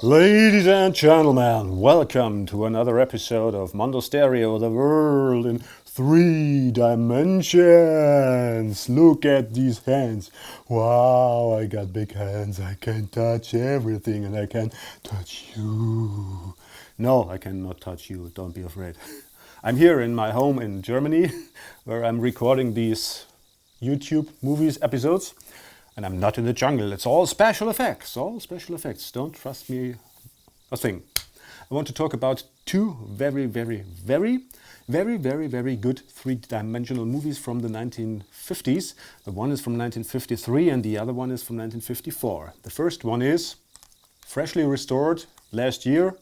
Ladies and gentlemen, welcome to another episode of Mondo Stereo, the world in 3 dimensions. Look at these hands. Wow, I got big hands. I can touch everything and I can touch you. No, I cannot touch you. Don't be afraid. I'm here in my home in Germany where I'm recording these YouTube movies episodes. And I'm not in the jungle. It's all special effects. All special effects. Don't trust me a thing. I want to talk about two very good three-dimensional movies from the 1950s. The one is from 1953 and the other one is from 1954. The first one is freshly restored last year.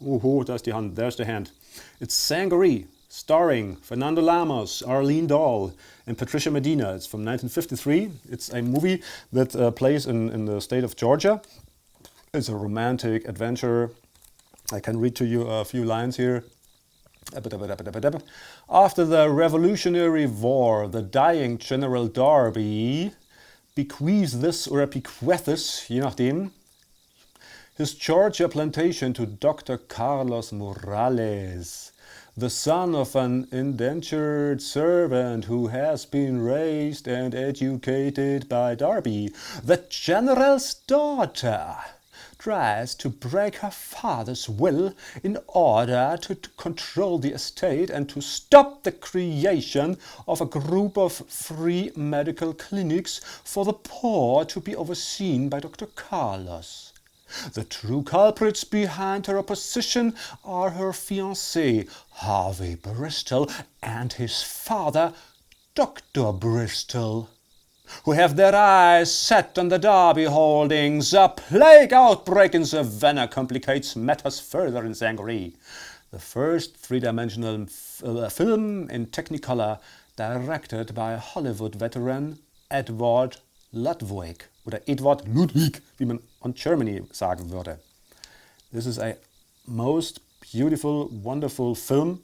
Oh, there's the hand. There's the hand. It's Sangaree, starring Fernando Lamas, Arlene Dahl and Patricia Medina. It's from 1953. It's a movie that plays in the state of Georgia. It's a romantic adventure. I can read to you a few lines here. After the Revolutionary War, the dying General Darby bequeaths this, je nachdem, his Georgia plantation to Dr. Carlos Morales, the son of an indentured servant who has been raised and educated by Darby. The general's daughter tries to break her father's will in order to control the estate and to stop the creation of a group of free medical clinics for the poor to be overseen by Dr. Carlos. The true culprits behind her opposition are her fiancé, Harvey Bristol, and his father, Dr. Bristol, who have their eyes set on the Derby holdings. A plague outbreak in Savannah complicates matters further in Sangaree, the first three-dimensional film in Technicolor directed by Hollywood veteran Edward Ludwig. Oder Edward Ludwig, wie man on Germany sagen würde. This is a most beautiful, wonderful film.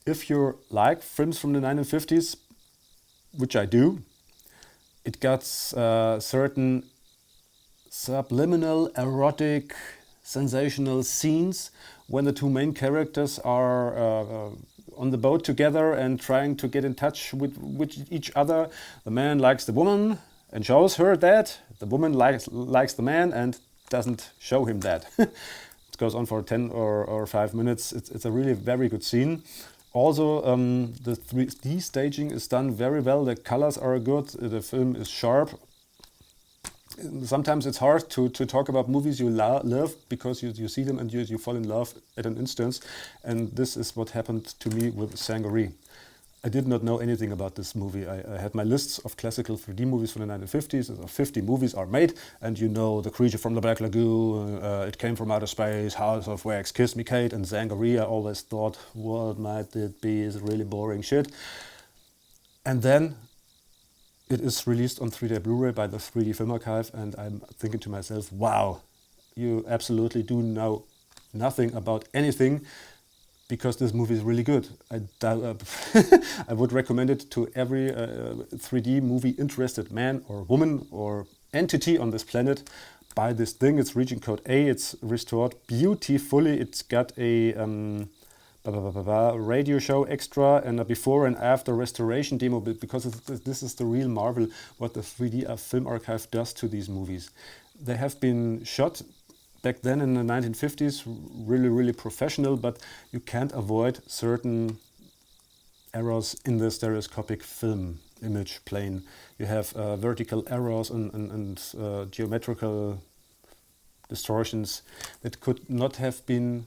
If you like films from the 1950s, which I do, it got certain subliminal, erotic, sensational scenes when the two main characters are on the boat together and trying to get in touch with each other. The man likes the woman and shows her that. The woman likes the man and doesn't show him that. It goes on for 10 or 5 minutes. It's a really very good scene. Also, the 3D staging is done very well. The colors are good. The film is sharp. Sometimes it's hard to talk about movies you love because you see them and you fall in love at an instance. And this is what happened to me with Sangaree. I did not know anything about this movie. I had my lists of classical 3D movies from the 1950s. 50 movies are made, and you know The Creature from the Black Lagoon, It Came from Outer Space, House of Wax, Kiss Me Kate, and Sangaree. I always thought, what might it be? Is really boring shit. And then it is released on 3D Blu-ray by the 3D Film Archive, and I'm thinking to myself, wow, you absolutely do know nothing about anything, because this movie is really good. I would recommend it to every 3D movie interested man or woman or entity on this planet. Buy this thing. It's region code A. It's restored beautifully. It's got a radio show extra and a before and after restoration demo, because this is the real marvel what the 3D Film Archive does to these movies. They have been shot back then in the 1950s, really professional, but you can't avoid certain errors in the stereoscopic film image plane. You have vertical errors and geometrical distortions that could not have been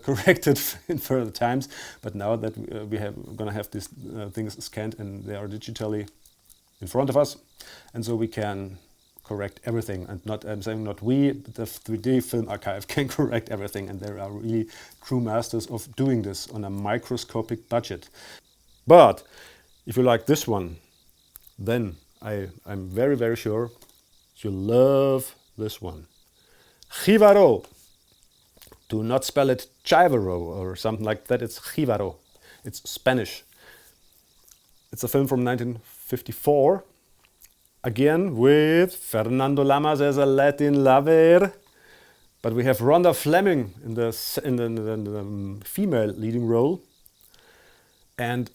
corrected in further times, but now that we are going to have these things scanned and they are digitally in front of us, and so we can correct everything. And I'm saying not we, but the 3D Film Archive can correct everything, and they are really true masters of doing this on a microscopic budget. But if you like this one, then I'm very sure you love this one. JIVARO. Do not spell it JIVARO or something like that. It's JIVARO. It's Spanish. It's a film from 1954. again with Fernando Lamas as a Latin lover. But we have Rhonda Fleming in the female leading role. And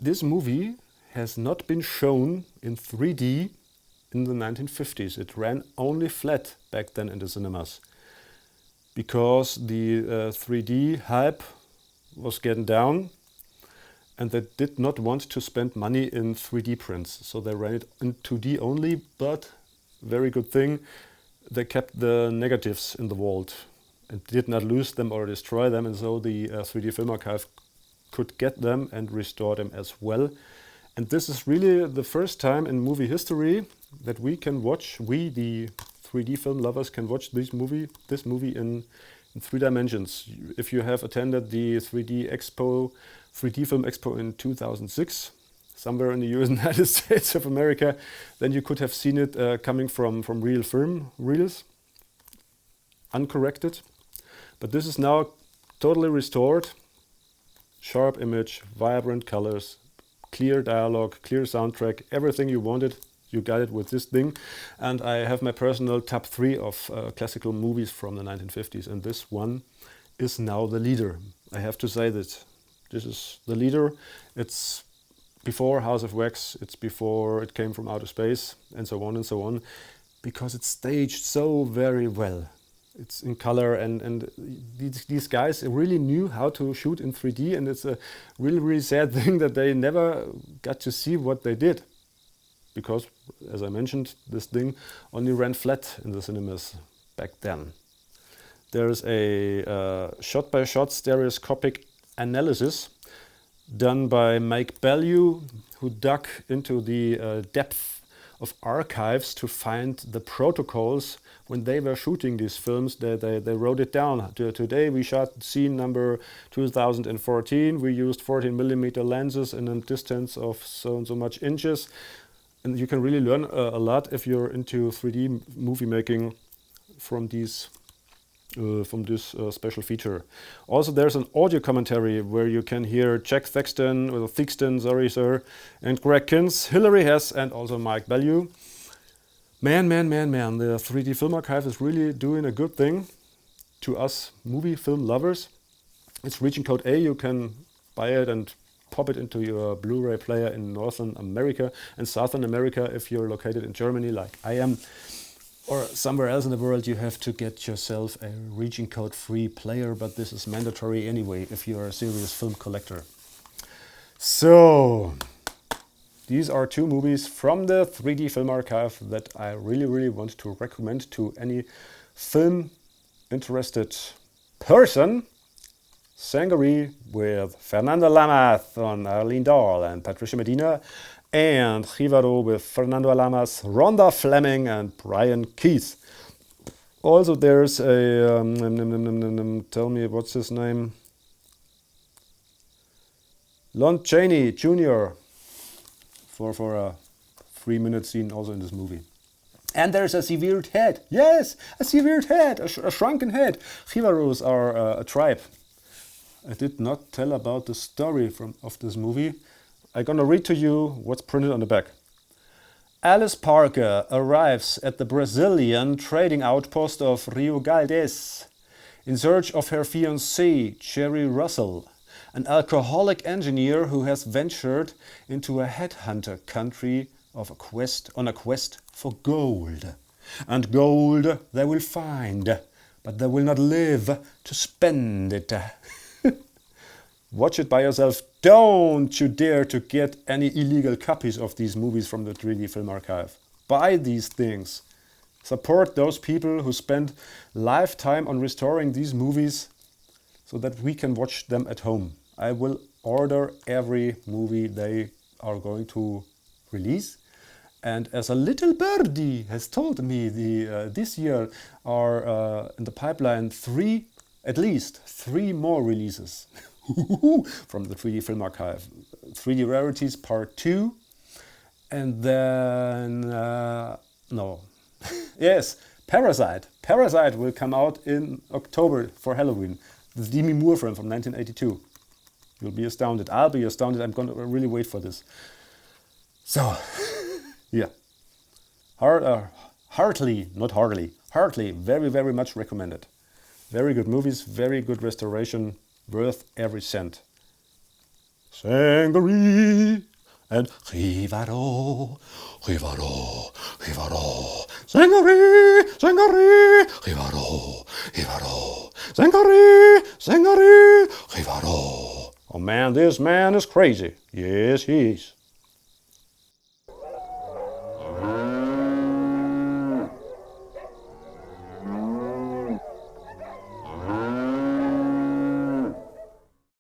this movie has not been shown in 3D in the 1950s. It ran only flat back then in the cinemas. Because the 3D hype was getting down and they did not want to spend money in 3D prints. So they ran it in 2D only, but very good thing, they kept the negatives in the vault and did not lose them or destroy them, and so the 3D Film Archive could get them and restore them as well. And this is really the first time in movie history that we can watch, we the 3D film lovers can watch this movie in 3 dimensions. If you have attended the 3D Film Expo in 2006, somewhere in the United States of America, then you could have seen it coming from real film reels, uncorrected. But this is now totally restored. Sharp image, vibrant colors, clear dialogue, clear soundtrack, everything you wanted, you got it with this thing. And I have my personal top 3 of classical movies from the 1950s, and this one is now the leader. I have to say that this is the leader. It's before House of Wax, it's before it came from outer space, and so on, because it's staged so very well. It's in color, and these guys really knew how to shoot in 3D, and it's a really, really sad thing that they never got to see what they did. Because, as I mentioned, this thing only ran flat in the cinemas back then. There's a shot-by-shot stereoscopic analysis done by Mike Bellew, who dug into the depth of archives to find the protocols when they were shooting these films. They wrote it down. Today we shot scene number 2014. We used 14mm lenses in a distance of so and so much inches. And you can really learn a lot if you're into 3D movie making from these. From this special feature. Also, there's an audio commentary where you can hear Jack Thexton, sorry sir, and Greg Kins, Hilary Hess, and also Mike Bellew. Man, the 3D Film Archive is really doing a good thing to us movie film lovers. It's region code A, you can buy it and pop it into your Blu-ray player in Northern America and Southern America if you're located in Germany like I am. Or somewhere else in the world, you have to get yourself a region code free player, but this is mandatory anyway if you're a serious film collector. So, these are 2 movies from the 3D Film Archive that I really, really want to recommend to any film interested person. SANGAREE with Fernando Lamas on Arlene Dahl and Patricia Medina, and JIVARO with Fernando Lamas, Rhonda Fleming, and Brian Keith. Also, there's a tell me what's his name? Lon Chaney Jr. for a 3-minute scene also in this movie. And there's a severed head. Yes, a severed head, a shrunken head. Jivaros are a tribe. I did not tell about the story of this movie. I'm gonna read to you what's printed on the back. Alice Parker arrives at the Brazilian trading outpost of Rio Galdes in search of her fiancé, Jerry Russell, an alcoholic engineer who has ventured into a headhunter country on a quest for gold. And gold they will find, but they will not live to spend it. Watch it by yourself. Don't you dare to get any illegal copies of these movies from the 3D Film Archive. Buy these things. Support those people who spend lifetime on restoring these movies so that we can watch them at home. I will order every movie they are going to release. And as a little birdie has told me, this year are in the pipeline at least three more releases. From the 3D Film Archive. 3D Rarities Part 2, and then, no, yes, Parasite. Parasite will come out in October for Halloween. The Demi Moore film from 1982. You'll be astounded. I'll be astounded. I'm going to really wait for this. So, yeah. Heartily, not hardly, heartily, very, very much recommended. Very good movies, very good restoration, worth every cent. Sangaree and JIVARO, JIVARO, JIVARO. Sangaree, Sangaree, JIVARO, JIVARO. Sangaree, Sangaree, JIVARO. Oh man, this man is crazy. Yes, he is.